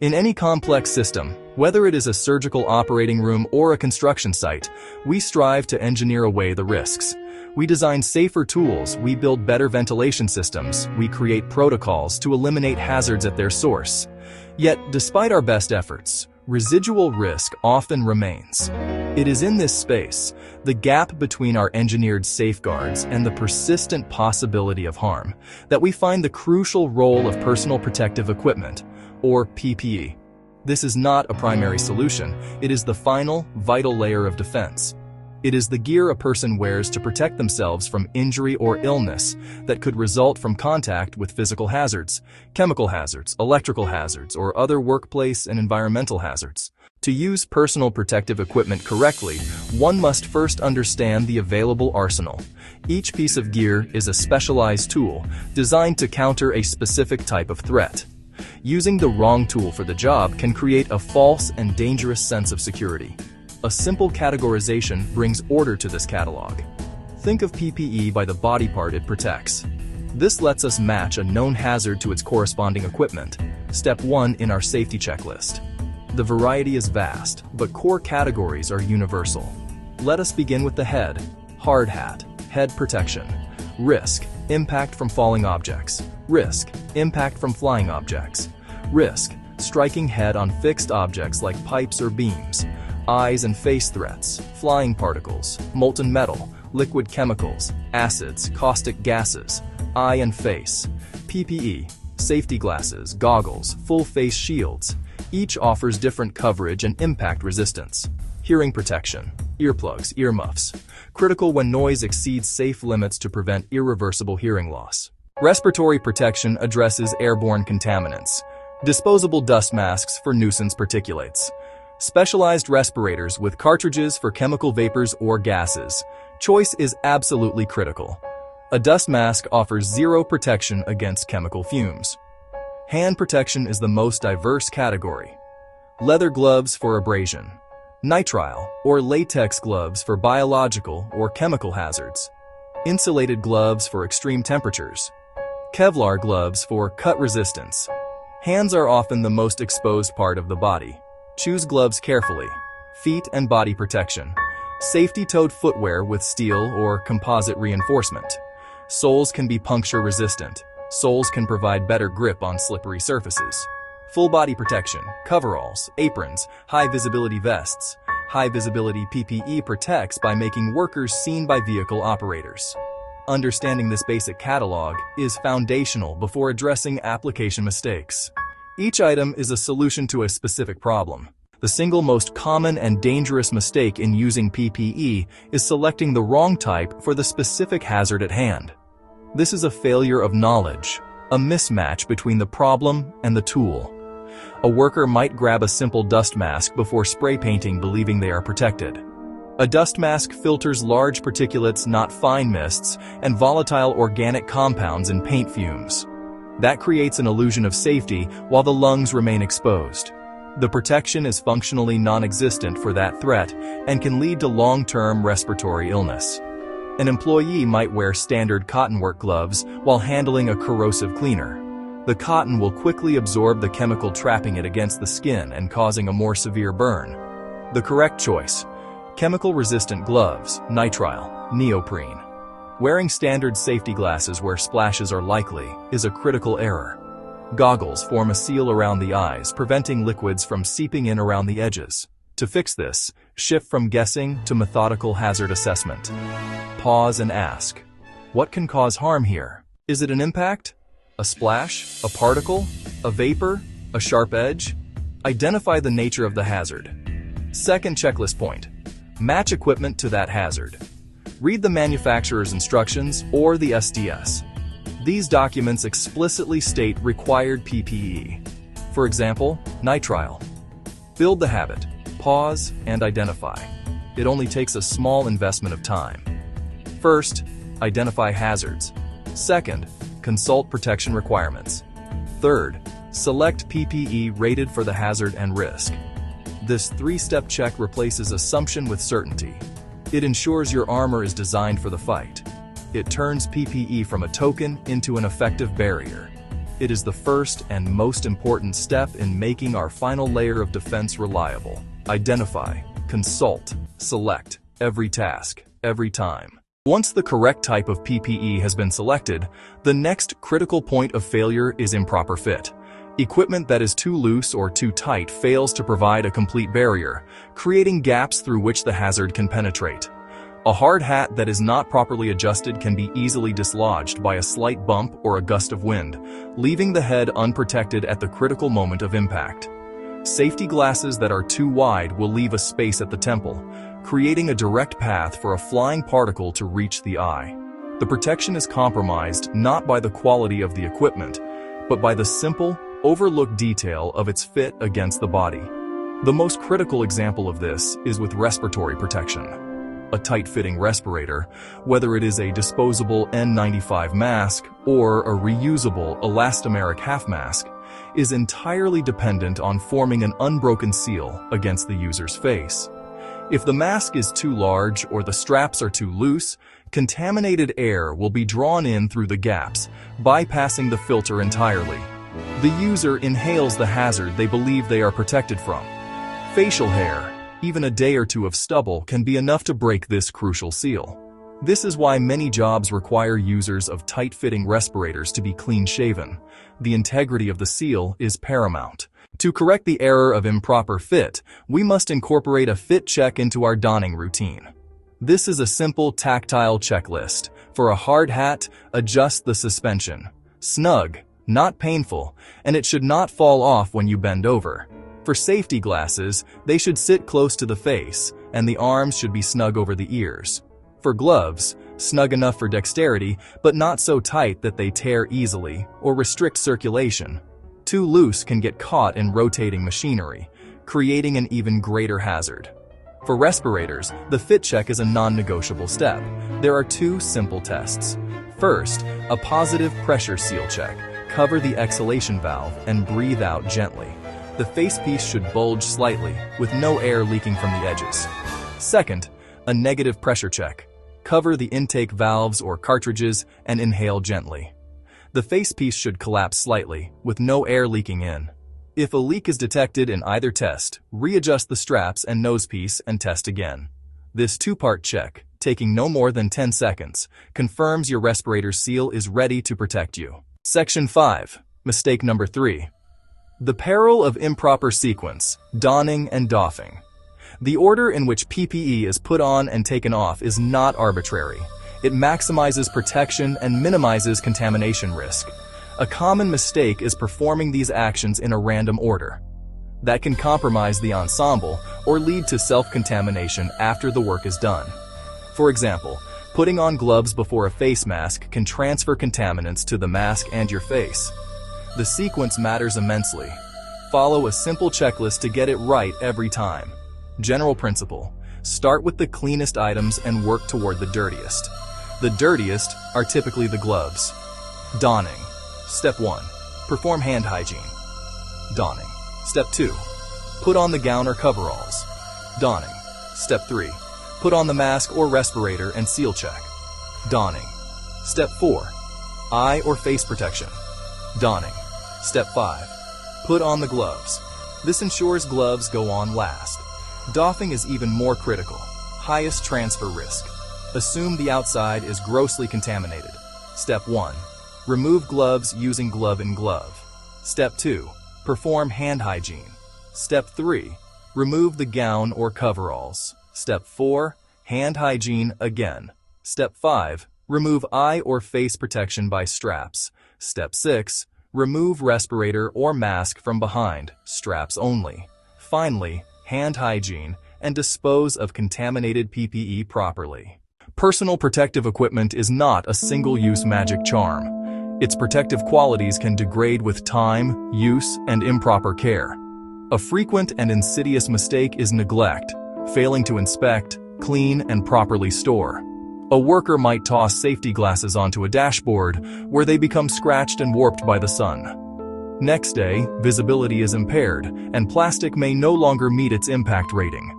In any complex system, whether it is a surgical operating room or a construction site, we strive to engineer away the risks. We design safer tools, we build better ventilation systems, we create protocols to eliminate hazards at their source. Yet, despite our best efforts, residual risk often remains. It is in this space, the gap between our engineered safeguards and the persistent possibility of harm, that we find the crucial role of personal protective equipment, or PPE. This is not a primary solution, it is the final, vital layer of defense. It is the gear a person wears to protect themselves from injury or illness that could result from contact with physical hazards, chemical hazards, electrical hazards, or other workplace and environmental hazards. To use personal protective equipment correctly, one must first understand the available arsenal. Each piece of gear is a specialized tool designed to counter a specific type of threat. Using the wrong tool for the job can create a false and dangerous sense of security. A simple categorization brings order to this catalog. Think of PPE by the body part it protects. This lets us match a known hazard to its corresponding equipment, step 1 in our safety checklist. The variety is vast, but core categories are universal. Let us begin with the head. Hard hat, head protection. Risk, impact from falling objects. Risk, impact from flying objects. Risk, striking head on fixed objects like pipes or beams. Eyes and face threats, flying particles, molten metal, liquid chemicals, acids, caustic gases. Eye and face. PPE, safety glasses, goggles, full face shields. Each offers different coverage and impact resistance. Hearing protection, earplugs, earmuffs. Critical when noise exceeds safe limits to prevent irreversible hearing loss. Respiratory protection addresses airborne contaminants. Disposable dust masks for nuisance particulates. Specialized respirators with cartridges for chemical vapors or gases. Choice is absolutely critical. A dust mask offers zero protection against chemical fumes. Hand protection is the most diverse category. Leather gloves for abrasion. Nitrile or latex gloves for biological or chemical hazards. Insulated gloves for extreme temperatures. Kevlar gloves for cut resistance. Hands are often the most exposed part of the body. Choose gloves carefully. Feet and body protection. Safety-toed footwear with steel or composite reinforcement. Soles can be puncture resistant. Soles can provide better grip on slippery surfaces. Full body protection, coveralls, aprons, high-visibility vests. High-visibility PPE protects by making workers seen by vehicle operators. Understanding this basic catalog is foundational before addressing application mistakes. Each item is a solution to a specific problem. The single most common and dangerous mistake in using PPE is selecting the wrong type for the specific hazard at hand. This is a failure of knowledge, a mismatch between the problem and the tool. A worker might grab a simple dust mask before spray painting believing they are protected. A dust mask filters large particulates, not fine mists, and volatile organic compounds in paint fumes. That creates an illusion of safety while the lungs remain exposed. The protection is functionally non-existent for that threat and can lead to long-term respiratory illness. An employee might wear standard cottonwork gloves while handling a corrosive cleaner. The cotton will quickly absorb the chemical, trapping it against the skin and causing a more severe burn. The correct choice: chemical-resistant gloves, nitrile, neoprene. Wearing standard safety glasses where splashes are likely is a critical error. Goggles form a seal around the eyes, preventing liquids from seeping in around the edges. To fix this, shift from guessing to methodical hazard assessment. Pause and ask, what can cause harm here? Is it an impact? A splash? A particle? A vapor? A sharp edge? Identify the nature of the hazard. Second checklist point: match equipment to that hazard. Read the manufacturer's instructions or the SDS. These documents explicitly state required PPE. For example, nitrile. Build the habit. Pause and identify. It only takes a small investment of time. First, identify hazards. Second, consult protection requirements. Third, select PPE rated for the hazard and risk. This three-step check replaces assumption with certainty. It ensures your armor is designed for the fight. It turns PPE from a token into an effective barrier. It is the first and most important step in making our final layer of defense reliable. Identify, consult, select every task, every time. Once the correct type of PPE has been selected, the next critical point of failure is improper fit. Equipment that is too loose or too tight fails to provide a complete barrier, creating gaps through which the hazard can penetrate. A hard hat that is not properly adjusted can be easily dislodged by a slight bump or a gust of wind, leaving the head unprotected at the critical moment of impact. Safety glasses that are too wide will leave a space at the temple, creating a direct path for a flying particle to reach the eye. The protection is compromised not by the quality of the equipment, but by the simple, overlooked detail of its fit against the body. The most critical example of this is with respiratory protection. A tight-fitting respirator, whether it is a disposable N95 mask or a reusable elastomeric half mask, is entirely dependent on forming an unbroken seal against the user's face. If the mask is too large or the straps are too loose, contaminated air will be drawn in through the gaps, bypassing the filter entirely. The user inhales the hazard they believe they are protected from. Facial hair, even a day or two of stubble, can be enough to break this crucial seal. This is why many jobs require users of tight-fitting respirators to be clean-shaven. The integrity of the seal is paramount. To correct the error of improper fit, we must incorporate a fit check into our donning routine. This is a simple tactile checklist. For a hard hat, adjust the suspension. Snug, not painful, and it should not fall off when you bend over. For safety glasses, they should sit close to the face, and the arms should be snug over the ears. For gloves, snug enough for dexterity, but not so tight that they tear easily or restrict circulation. Too loose can get caught in rotating machinery, creating an even greater hazard. For respirators, the fit check is a non-negotiable step. There are two simple tests. First, a positive pressure seal check. Cover the exhalation valve and breathe out gently. The facepiece should bulge slightly, with no air leaking from the edges. Second, a negative pressure check. Cover the intake valves or cartridges and inhale gently. The facepiece should collapse slightly, with no air leaking in. If a leak is detected in either test, readjust the straps and nosepiece and test again. This two-part check, taking no more than 10 seconds, confirms your respirator seal is ready to protect you. Section 5. Mistake number 3. The peril of improper sequence, donning and doffing. The order in which PPE is put on and taken off is not arbitrary. It maximizes protection and minimizes contamination risk. A common mistake is performing these actions in a random order. That can compromise the ensemble or lead to self-contamination after the work is done. For example, putting on gloves before a face mask can transfer contaminants to the mask and your face. The sequence matters immensely. Follow a simple checklist to get it right every time. General principle: start with the cleanest items and work toward the dirtiest. The dirtiest are typically the gloves. Donning. Step 1. Perform hand hygiene. Donning. Step 2. Put on the gown or coveralls. Donning. Step 3. Put on the mask or respirator and seal check. Donning. Step 4. Eye or face protection. Donning. Step 5. Put on the gloves. This ensures gloves go on last. Doffing is even more critical. Highest transfer risk. Assume the outside is grossly contaminated. Step 1. Remove gloves using glove in glove. Step 2. Perform hand hygiene. Step 3. Remove the gown or coveralls. Step 4. Hand hygiene again. Step 5. Remove eye or face protection by straps. Step 6. Remove respirator or mask from behind, straps only. Finally, hand hygiene and dispose of contaminated PPE properly. Personal protective equipment is not a single-use magic charm. Its protective qualities can degrade with time, use, and improper care. A frequent and insidious mistake is neglect, failing to inspect, clean, and properly store. A worker might toss safety glasses onto a dashboard, where they become scratched and warped by the sun. Next day, visibility is impaired, and plastic may no longer meet its impact rating.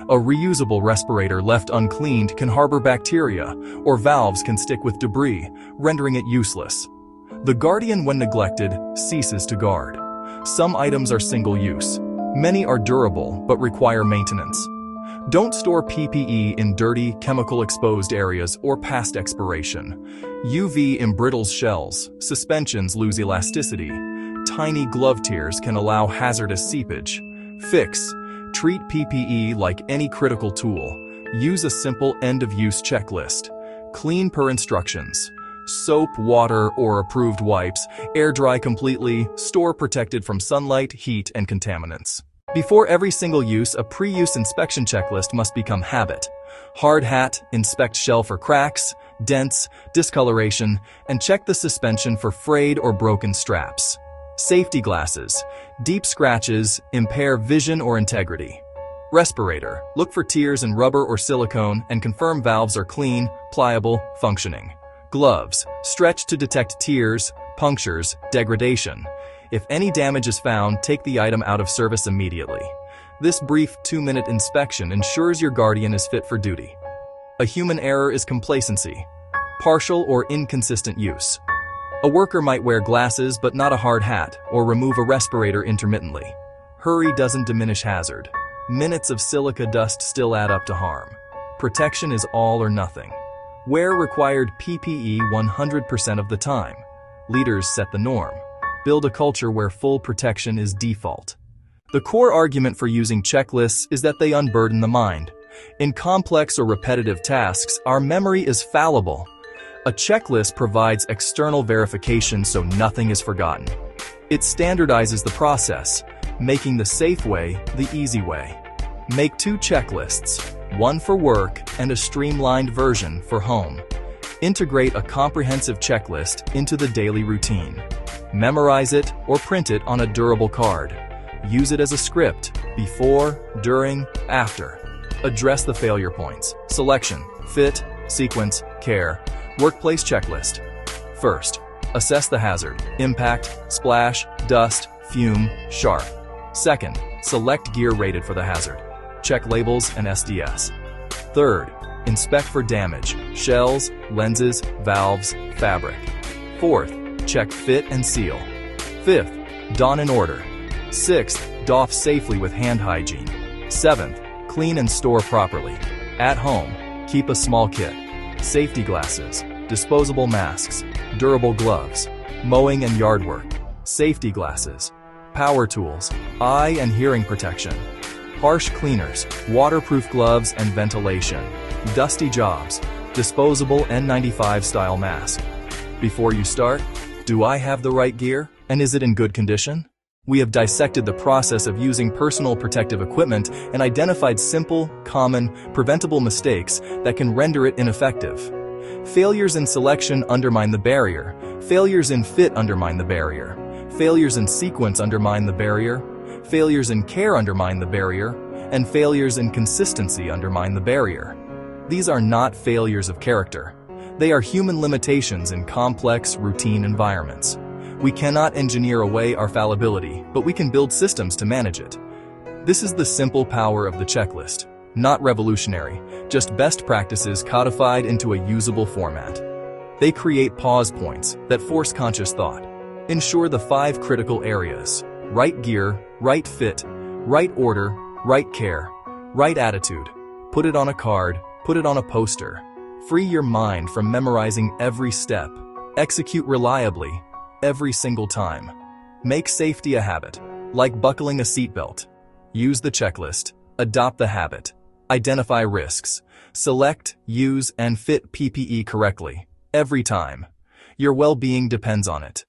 A reusable respirator left uncleaned can harbor bacteria, or valves can stick with debris, rendering it useless. The guardian, when neglected, ceases to guard. Some items are single-use. Many are durable but require maintenance. Don't store PPE in dirty, chemical-exposed areas or past expiration. UV embrittles shells, suspensions lose elasticity. Tiny glove tears can allow hazardous seepage. Fix. Treat PPE like any critical tool. Use a simple end-of-use checklist. Clean per instructions. Soap, water, or approved wipes. Air dry completely. Store protected from sunlight, heat, and contaminants. Before every single use, a pre-use inspection checklist must become habit. Hard hat, inspect shell for cracks, dents, discoloration, and check the suspension for frayed or broken straps. Safety glasses. Deep scratches impair vision or integrity. Respirator. Look for tears in rubber or silicone and confirm valves are clean, pliable, functioning. Gloves. Stretch to detect tears, punctures, degradation. If any damage is found, take the item out of service immediately. This brief 2-minute inspection ensures your guardian is fit for duty. A human error is complacency. Partial or inconsistent use. A worker might wear glasses but not a hard hat, or remove a respirator intermittently. Hurry doesn't diminish hazard. Minutes of silica dust still add up to harm. Protection is all or nothing. Wear required PPE 100% of the time. Leaders set the norm. Build a culture where full protection is default. The core argument for using checklists is that they unburden the mind. In complex or repetitive tasks, our memory is fallible. A checklist provides external verification so nothing is forgotten. It standardizes the process, making the safe way the easy way. Make 2 checklists, one for work and a streamlined version for home. Integrate a comprehensive checklist into the daily routine. Memorize it or print it on a durable card. Use it as a script, before, during, after. Address the failure points. Selection, fit, sequence, care. Workplace checklist. First, assess the hazard. Impact, splash, dust, fume, sharp. Second, select gear rated for the hazard. Check labels and SDS. Third, inspect for damage. Shells, lenses, valves, fabric. Fourth, check fit and seal. Fifth, don in order. Sixth, doff safely with hand hygiene. Seventh, clean and store properly. At home, keep a small kit. Safety glasses, disposable masks, durable gloves, mowing and yard work, safety glasses, power tools, eye and hearing protection, harsh cleaners, waterproof gloves and ventilation, dusty jobs, disposable N95 style mask. Before you start, do I have the right gear? And is it in good condition? We have dissected the process of using personal protective equipment and identified simple, common, preventable mistakes that can render it ineffective. Failures in selection undermine the barrier. Failures in fit undermine the barrier. Failures in sequence undermine the barrier. Failures in care undermine the barrier. And failures in consistency undermine the barrier. These are not failures of character. They are human limitations in complex, routine environments. We cannot engineer away our fallibility, but we can build systems to manage it. This is the simple power of the checklist. Not revolutionary, just best practices codified into a usable format. They create pause points that force conscious thought. Ensure the 5 critical areas: right gear, right fit, right order, right care, right attitude. Put it on a card, put it on a poster. Free your mind from memorizing every step. Execute reliably, every single time. Make safety a habit, like buckling a seatbelt. Use the checklist. Adopt the habit. Identify risks. Select, use, and fit PPE correctly, every time. Your well-being depends on it.